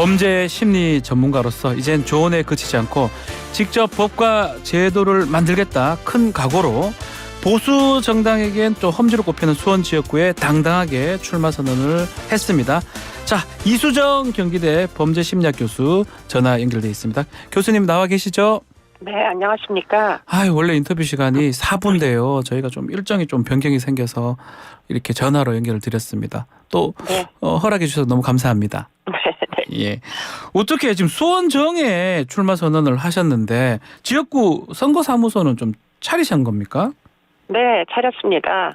범죄 심리 전문가로서 이젠 조언에 그치지 않고 직접 법과 제도를 만들겠다 큰 각오로 보수 정당에겐 또 험지로 꼽히는 수원 지역구에 당당하게 출마 선언을 했습니다. 자, 이수정 경기대 범죄심리학 교수 전화 연결돼 있습니다. 교수님 나와 계시죠? 네, 안녕하십니까. 원래 인터뷰 시간이 4분인데요. 저희가 좀 일정이 좀 변경이 생겨서 이렇게 전화로 연결을 드렸습니다. 또 네. 허락해 주셔서 너무 감사합니다. 예. 어떻게 지금 수원정에 출마 선언을 하셨는데 지역구 선거사무소는 좀 차리신 겁니까? 네, 차렸습니다.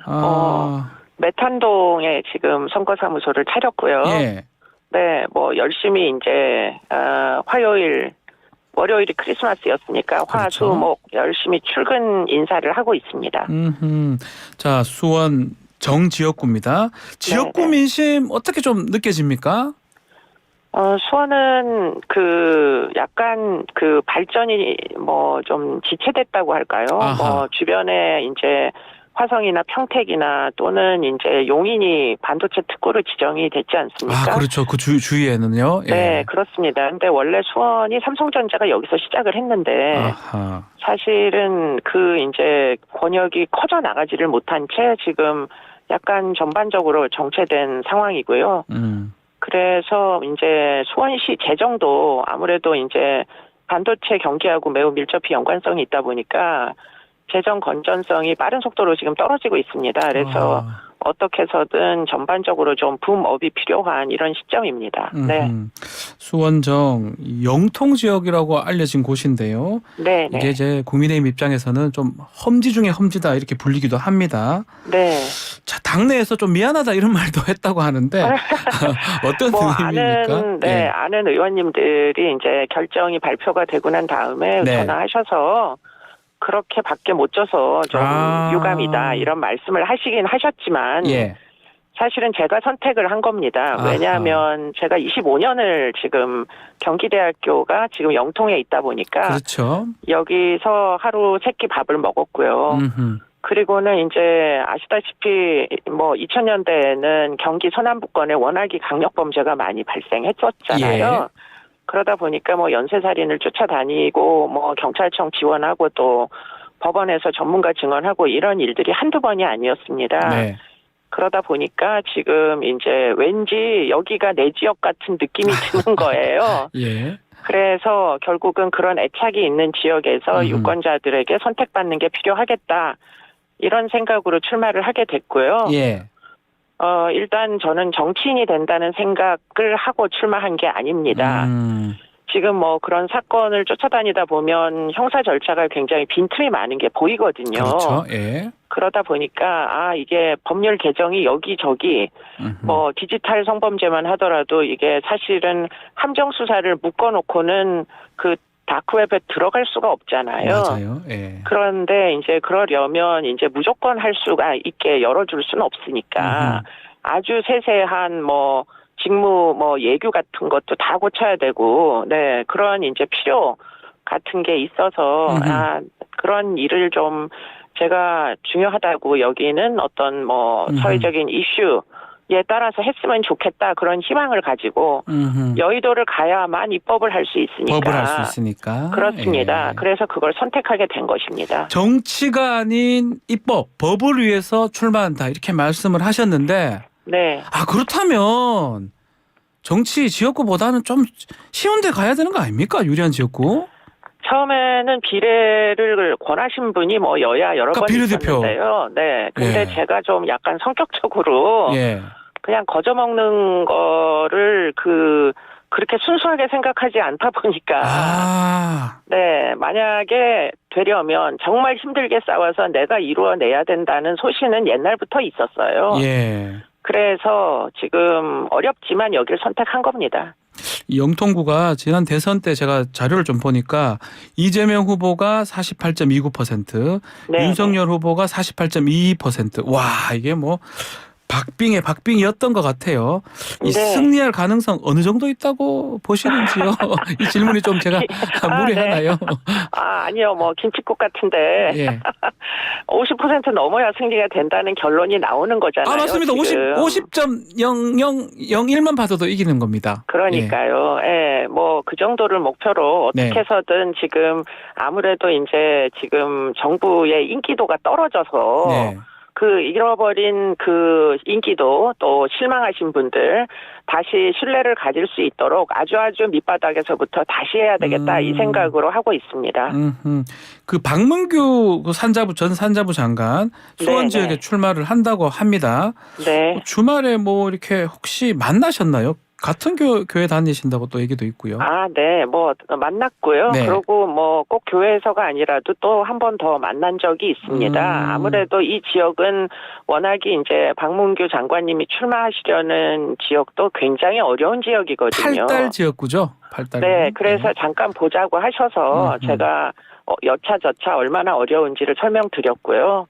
메탄동에 지금 선거사무소를 차렸고요. 예. 네, 뭐 열심히 이제 월요일이 크리스마스였으니까 그렇죠. 화수목 열심히 출근 인사를 하고 있습니다. 자, 수원 정 지역구입니다. 지역구 네네. 민심 어떻게 좀 느껴집니까? 수원은 약간 발전이 뭐 좀 지체됐다고 할까요? 아하. 뭐 주변에 이제 화성이나 평택이나 또는 이제 용인이 반도체 특구로 지정이 됐지 않습니까? 그렇죠. 그 주위에는요. 예. 네, 그렇습니다. 근데 원래 수원이 삼성전자가 여기서 시작을 했는데 아하. 사실은 이제 권역이 커져 나가지를 못한 채 지금 약간 전반적으로 정체된 상황이고요. 그래서 이제 수원시 재정도 아무래도 이제 반도체 경기하고 매우 밀접히 연관성이 있다 보니까 재정 건전성이 빠른 속도로 지금 떨어지고 있습니다. 그래서 어떻게 해서든 전반적으로 좀 붐업이 필요한 이런 시점입니다. 네. 수원정 영통 지역이라고 알려진 곳인데요. 네. 이게 이제 국민의힘 입장에서는 좀 험지 중에 험지다 이렇게 불리기도 합니다. 네. 자, 당내에서 좀 미안하다 이런 말도 했다고 하는데 어떤 의미입니까? 아는 의원님들이 이제 결정이 발표가 되고 난 다음에 네. 전화하셔서 그렇게밖에 못 줘서 좀 유감이다 이런 말씀을 하시긴 하셨지만 예. 사실은 제가 선택을 한 겁니다. 왜냐하면 제가 25년을 지금 경기대학교가 지금 영통에 있다 보니까 그렇죠. 여기서 하루 세 끼 밥을 먹었고요. 그리고는 이제 아시다시피 뭐 2000년대에는 경기 서남부권에 워낙에 강력범죄가 많이 발생했었잖아요. 예. 그러다 보니까 뭐 연쇄살인을 쫓아다니고 뭐 경찰청 지원하고 또 법원에서 전문가 증언하고 이런 일들이 한두 번이 아니었습니다. 네. 그러다 보니까 지금 이제 왠지 여기가 내 지역 같은 느낌이 드는 거예요. 예. 그래서 결국은 그런 애착이 있는 지역에서 유권자들에게 선택받는 게 필요하겠다. 이런 생각으로 출마를 하게 됐고요. 예. 일단 저는 정치인이 된다는 생각을 하고 출마한 게 아닙니다. 지금 뭐 그런 사건을 쫓아다니다 보면 형사 절차가 굉장히 빈틈이 많은 게 보이거든요. 그렇죠. 예. 그러다 보니까 이게 법률 개정이 여기저기 뭐 디지털 성범죄만 하더라도 이게 사실은 함정 수사를 묶어놓고는 다크웹에 들어갈 수가 없잖아요. 맞아요. 예. 그런데 이제 그러려면 이제 무조건 할 수가 있게 열어줄 수는 없으니까 아주 세세한 뭐 직무 예규 같은 것도 다 고쳐야 되고, 네, 그런 이제 필요 같은 게 있어서 그런 일을 좀 제가 중요하다고 여기는 어떤 사회적인 이슈에 따라서 했으면 좋겠다 그런 희망을 가지고 여의도를 가야만 입법을 할 수 있으니까. 법을 할 수 있으니까. 그렇습니다. 예. 그래서 그걸 선택하게 된 것입니다. 정치가 아닌 입법, 법을 위해서 출마한다 이렇게 말씀을 하셨는데 네. 그렇다면 정치 지역구보다는 좀 쉬운 데 가야 되는 거 아닙니까? 유리한 지역구? 처음에는 비례를 권하신 분이 여야 여러 번 비례대표. 있었는데요. 네. 근데 예. 제가 좀 약간 성격적으로 예. 그냥 거저먹는 거를 그렇게 순수하게 생각하지 않다 보니까 네, 만약에 되려면 정말 힘들게 싸워서 내가 이루어내야 된다는 소신은 옛날부터 있었어요. 예. 그래서 지금 어렵지만 여길 선택한 겁니다. 이 영통구가 지난 대선 때 제가 자료를 좀 보니까 이재명 후보가 48.29%, 네. 윤석열 후보가 48.22%. 와, 이게 박빙이었던 것 같아요. 이 네. 승리할 가능성 어느 정도 있다고 보시는지요? 이 질문이 좀 제가 무리하나요? 아니요. 뭐 김칫국 같은데 예. 50% 넘어야 승리가 된다는 결론이 나오는 거잖아요. 맞습니다. 지금. 50.0001만 받아도 이기는 겁니다. 그러니까요. 예, 뭐 그 정도를 목표로 어떻게 네. 해서든 지금 아무래도 이제 지금 정부의 인기도가 떨어져서 네. 그 잃어버린 그 인기도 또 실망하신 분들 다시 신뢰를 가질 수 있도록 아주 밑바닥에서부터 다시 해야 되겠다 이 생각으로 하고 있습니다. 그 박문규 전 산자부 장관 수원 네, 지역에 네. 출마를 한다고 합니다. 네. 주말에 뭐 이렇게 혹시 만나셨나요? 같은 교회 다니신다고 또 얘기도 있고요. 네. 뭐 만났고요. 네. 그리고 뭐 꼭 교회에서가 아니라도 또 한 번 더 만난 적이 있습니다. 아무래도 이 지역은 워낙에 이제 박문규 장관님이 출마하시려는 지역도 굉장히 어려운 지역이거든요. 8달 지역구죠? 8달. 네. 그래서 잠깐 보자고 하셔서 제가 여차저차 얼마나 어려운지를 설명드렸고요.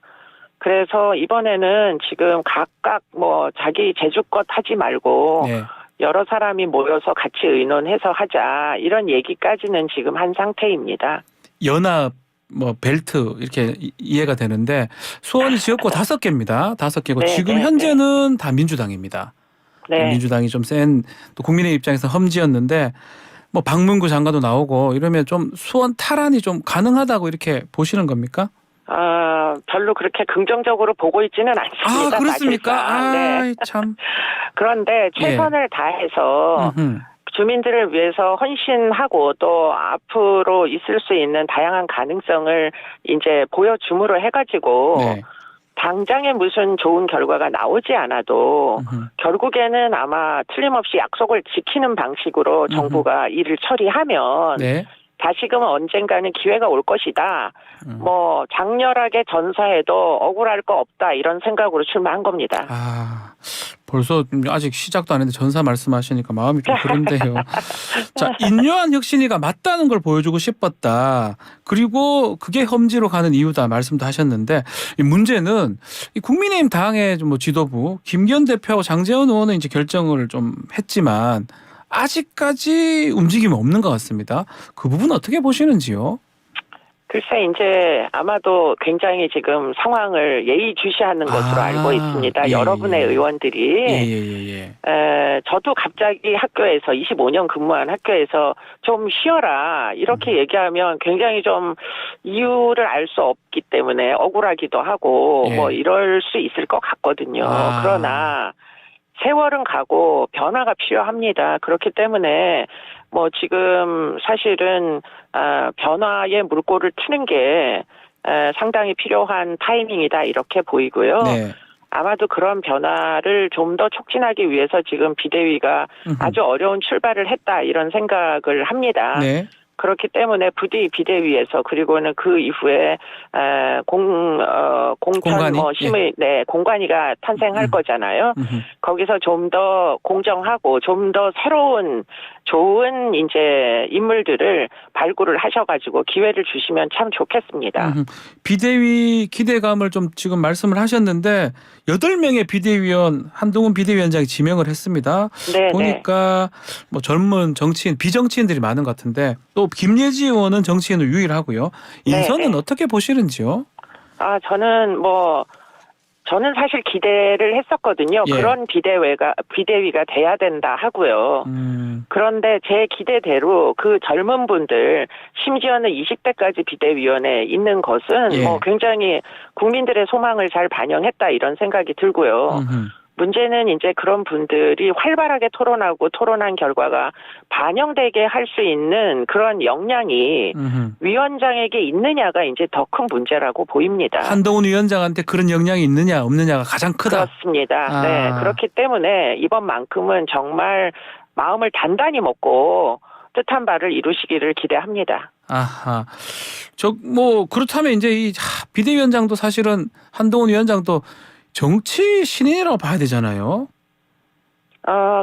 그래서 이번에는 지금 각각 뭐 자기 재주껏 하지 말고 네. 여러 사람이 모여서 같이 의논해서 하자 이런 얘기까지는 지금 한 상태입니다. 연합 뭐 벨트 이렇게 이해가 되는데 수원 지역구 5개입니다. 5개고 네, 지금 네, 현재는 다 민주당입니다. 네. 민주당이 좀 센 또 국민의 입장에서 험지였는데 뭐 박문구 장관도 나오고 이러면 좀 수원 탈환이 좀 가능하다고 이렇게 보시는 겁니까? 별로 그렇게 긍정적으로 보고 있지는 않습니다. 그렇습니까? 사실상. 네. 참. 그런데 최선을 다해서 주민들을 위해서 헌신하고 또 앞으로 있을 수 있는 다양한 가능성을 이제 보여줌으로 해가지고 네. 당장에 무슨 좋은 결과가 나오지 않아도 결국에는 아마 틀림없이 약속을 지키는 방식으로 정부가 일을 처리하면 네. 다시금은 언젠가는 기회가 올 것이다. 뭐 장렬하게 전사해도 억울할 거 없다 이런 생각으로 출마한 겁니다. 벌써 아직 시작도 안 했는데 전사 말씀하시니까 마음이 좀 그런데요. 자, 인류한 혁신이가 맞다는 걸 보여주고 싶었다. 그리고 그게 험지로 가는 이유다 말씀도 하셨는데 이 문제는 이 국민의힘 당의 뭐 지도부 김기현 대표하고 장제원 의원은 이제 결정을 좀 했지만 아직까지 움직임이 없는 것 같습니다. 그 부분 어떻게 보시는지요? 글쎄 이제 아마도 굉장히 지금 상황을 예의주시하는 것으로 알고 있습니다. 여러분의 의원들이 저도 갑자기 학교에서 25년 근무한 학교에서 좀 쉬어라 이렇게 얘기하면 굉장히 좀 이유를 알 수 없기 때문에 억울하기도 하고 뭐 이럴 수 있을 것 같거든요. 그러나 세월은 가고 변화가 필요합니다. 그렇기 때문에 뭐 지금 사실은 변화의 물꼬를 트는 게 상당히 필요한 타이밍이다 이렇게 보이고요. 네. 아마도 그런 변화를 좀 더 촉진하기 위해서 지금 비대위가 아주 어려운 출발을 했다 이런 생각을 합니다. 네. 그렇기 때문에 부디 비대위에서 그리고는 그 이후에 공천 뭐 심의 공관위가 탄생할 거잖아요. 거기서 좀 더 공정하고 좀 더 새로운 좋은 이제 인물들을 발굴을 하셔가지고 기회를 주시면 참 좋겠습니다. 비대위 기대감을 좀 지금 말씀을 하셨는데 8명의 비대위원 한동훈 비대위원장이 지명을 했습니다. 네, 보니까 뭐 젊은 정치인 비정치인들이 많은 것 같은데 또 김예지 의원은 정치인으로 유일하고요. 인선은 어떻게 보시는지요? 저는 사실 기대를 했었거든요. 그런 비대위가 돼야 된다 하고요. 그런데 제 기대대로 그 젊은 분들 심지어는 20대까지 비대위원회에 있는 것은 뭐 굉장히 국민들의 소망을 잘 반영했다 이런 생각이 들고요. 문제는 이제 그런 분들이 활발하게 토론하고 토론한 결과가 반영되게 할 수 있는 그런 역량이 위원장에게 있느냐가 이제 더 큰 문제라고 보입니다. 한동훈 위원장한테 그런 역량이 있느냐 없느냐가 가장 크다. 그렇습니다. 네, 그렇기 때문에 이번만큼은 정말 마음을 단단히 먹고 뜻한 바를 이루시기를 기대합니다. 그렇다면 이제 이 비대위원장도 사실은 한동훈 위원장도 정치 신인이라고 봐야 되잖아요.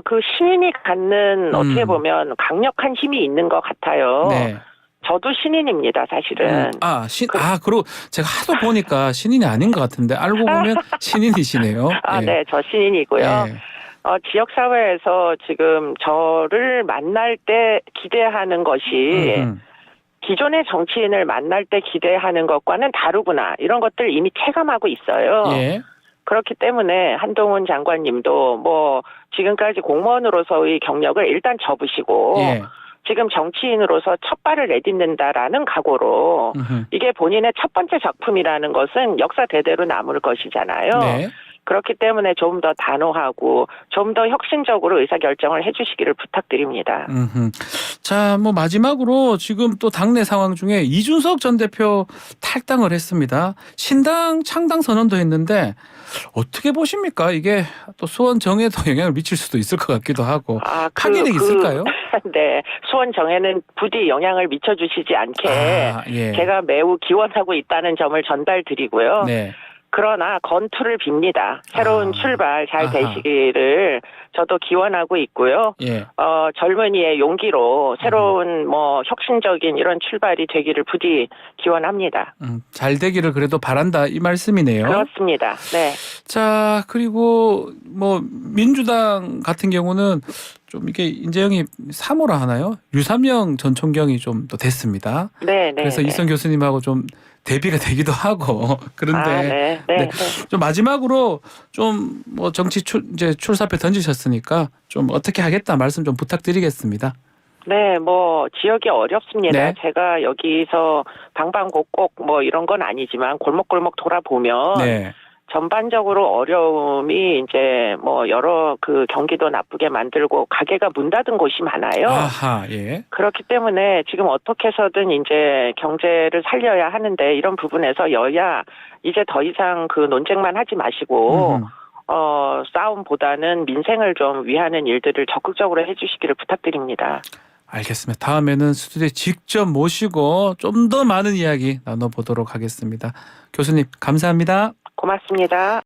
그 신인이 갖는 어떻게 보면 강력한 힘이 있는 것 같아요. 네. 저도 신인입니다, 사실은. 그리고 제가 하도 보니까 신인이 아닌 것 같은데 알고 보면 신인이시네요. 예. 네, 저 신인이고요. 예. 지역사회에서 지금 저를 만날 때 기대하는 것이 기존의 정치인을 만날 때 기대하는 것과는 다르구나. 이런 것들 이미 체감하고 있어요. 예. 그렇기 때문에 한동훈 장관님도 뭐 지금까지 공무원으로서의 경력을 일단 접으시고 예. 지금 정치인으로서 첫 발을 내딛는다라는 각오로 이게 본인의 첫 번째 작품이라는 것은 역사 대대로 남을 것이잖아요. 네. 그렇기 때문에 좀 더 단호하고 좀 더 혁신적으로 의사결정을 해주시기를 부탁드립니다. 자, 뭐 마지막으로 지금 또 당내 상황 중에 이준석 전 대표 탈당을 했습니다. 신당 창당 선언도 했는데 어떻게 보십니까? 이게 또 수원 정에도 영향을 미칠 수도 있을 것 같기도 하고 파괴력이 있을까요? 네, 수원 정에는 부디 영향을 미쳐주시지 않게 예. 제가 매우 기원하고 있다는 점을 전달드리고요. 네. 그러나 건투를 빕니다. 새로운 출발 잘 되시기를 저도 기원하고 있고요. 예. 젊은이의 용기로 새로운 뭐 혁신적인 이런 출발이 되기를 부디 기원합니다. 잘 되기를 그래도 바란다 이 말씀이네요. 그렇습니다. 네. 자, 그리고 뭐 민주당 같은 경우는 좀 이게 인재영이 3호라 하나요? 류삼영 전 총경이 좀 더 됐습니다. 네, 네. 그래서 이성 교수님하고 좀 대비가 되기도 하고 그런데 좀 마지막으로 좀 뭐 정치 이제 출사표 던지셨으니까 좀 어떻게 하겠다 말씀 좀 부탁드리겠습니다. 네, 뭐 지역이 어렵습니다. 네. 제가 여기서 방방곡곡 뭐 이런 건 아니지만 골목골목 돌아보면 네. 전반적으로 어려움이 이제 뭐 여러 그 경기도 나쁘게 만들고 가게가 문 닫은 곳이 많아요. 아하, 예. 그렇기 때문에 지금 어떻게 해서든 이제 경제를 살려야 하는데 이런 부분에서 여야 이제 더 이상 그 논쟁만 하지 마시고 싸움보다는 민생을 좀 위하는 일들을 적극적으로 해주시기를 부탁드립니다. 알겠습니다. 다음에는 스튜디오에 직접 모시고 좀 더 많은 이야기 나눠보도록 하겠습니다. 교수님 감사합니다. 고맙습니다.